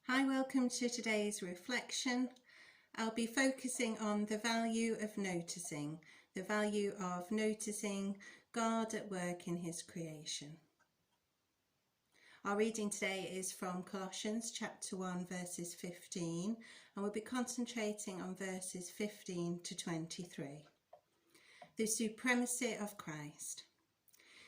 Hi, welcome to today's reflection. I'll be focusing on the value of noticing God at work in his creation. Our reading today is from Colossians chapter 1 verses 15, and we'll be concentrating on verses 15 to 23. The supremacy of Christ.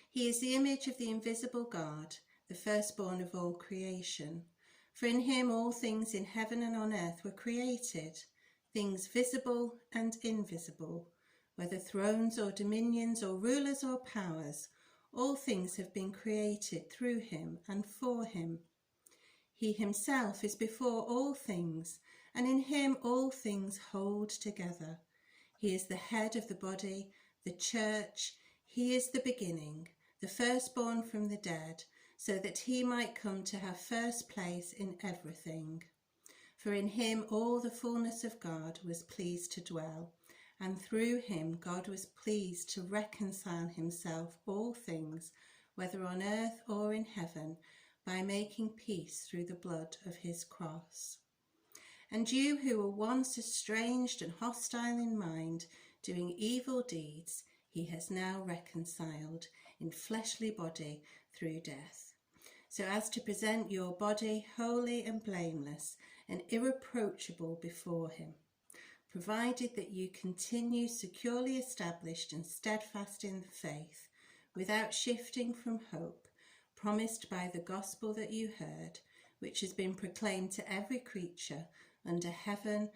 He is the image of the invisible God, the firstborn of all creation. For in him all things in heaven and on earth were created, things visible and invisible, whether thrones or dominions or rulers or powers, all things have been created through him and for him. He himself is before all things, and in him all things hold together. He is the head of the body, the church. He is the beginning, the firstborn from the dead, so that he might come to have first place in everything. For in him all the fullness of God was pleased to dwell, and through him God was pleased to reconcile himself all things, whether on earth or in heaven, by making peace through the blood of his cross. And you who were once estranged and hostile in mind, doing evil deeds, he has now reconciled in fleshly body through death, so as to present your body holy and blameless and irreproachable before him, provided that you continue securely established and steadfast in the faith, without shifting from hope, promised by the gospel that you heard, which has been proclaimed to every creature under heaven.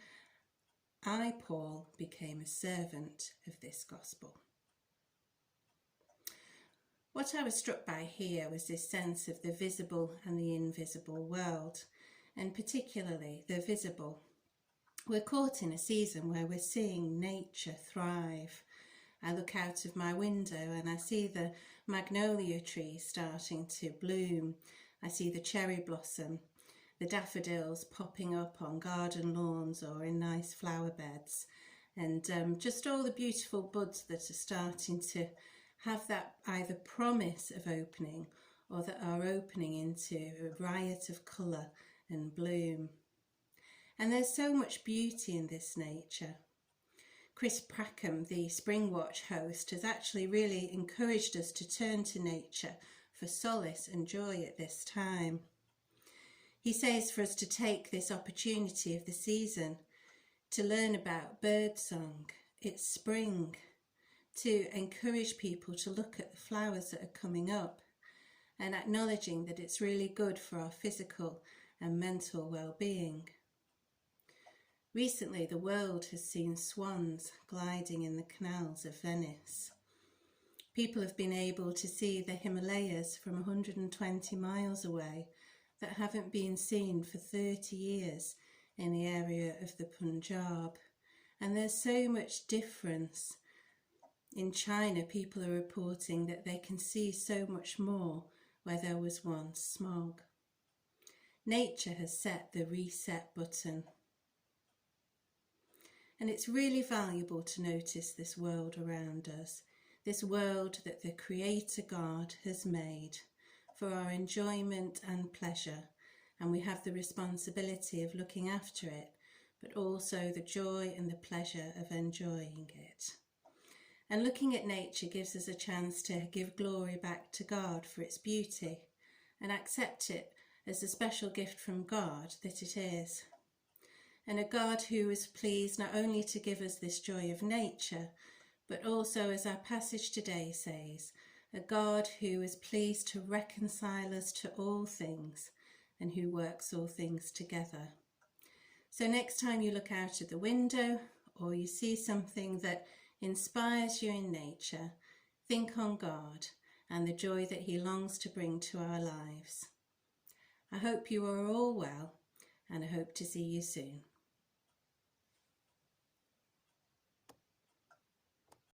I, Paul, became a servant of this gospel. What I was struck by here was this sense of the visible and the invisible world, and particularly the visible. We're caught in a season where we're seeing nature thrive. I look out of my window and I see the magnolia trees starting to bloom. I see the cherry blossom, the daffodils popping up on garden lawns or in nice flower beds, and just all the beautiful buds that are starting to have that either promise of opening or that are opening into a riot of colour and bloom. And there's so much beauty in this nature. Chris Prackham, the Springwatch host, has actually really encouraged us to turn to nature for solace and joy at this time. He says for us to take this opportunity of the season to learn about birdsong, it's spring, to encourage people to look at the flowers that are coming up, and acknowledging that it's really good for our physical and mental well-being. Recently, the world has seen swans gliding in the canals of Venice. People have been able to see the Himalayas from 120 miles away that haven't been seen for 30 years in the area of the Punjab. And there's so much difference. In China, people are reporting that they can see so much more where there was once smog. Nature has set the reset button. And it's really valuable to notice this world around us, this world that the Creator God has made for our enjoyment and pleasure. And we have the responsibility of looking after it, but also the joy and the pleasure of enjoying it. And looking at nature gives us a chance to give glory back to God for its beauty and accept it as a special gift from God that it is. And a God who is pleased not only to give us this joy of nature, but also, as our passage today says, a God who is pleased to reconcile us to all things and who works all things together. So next time you look out of the window or you see something that inspires you in nature, think on God and the joy that he longs to bring to our lives. I hope you are all well, and I hope to see you soon.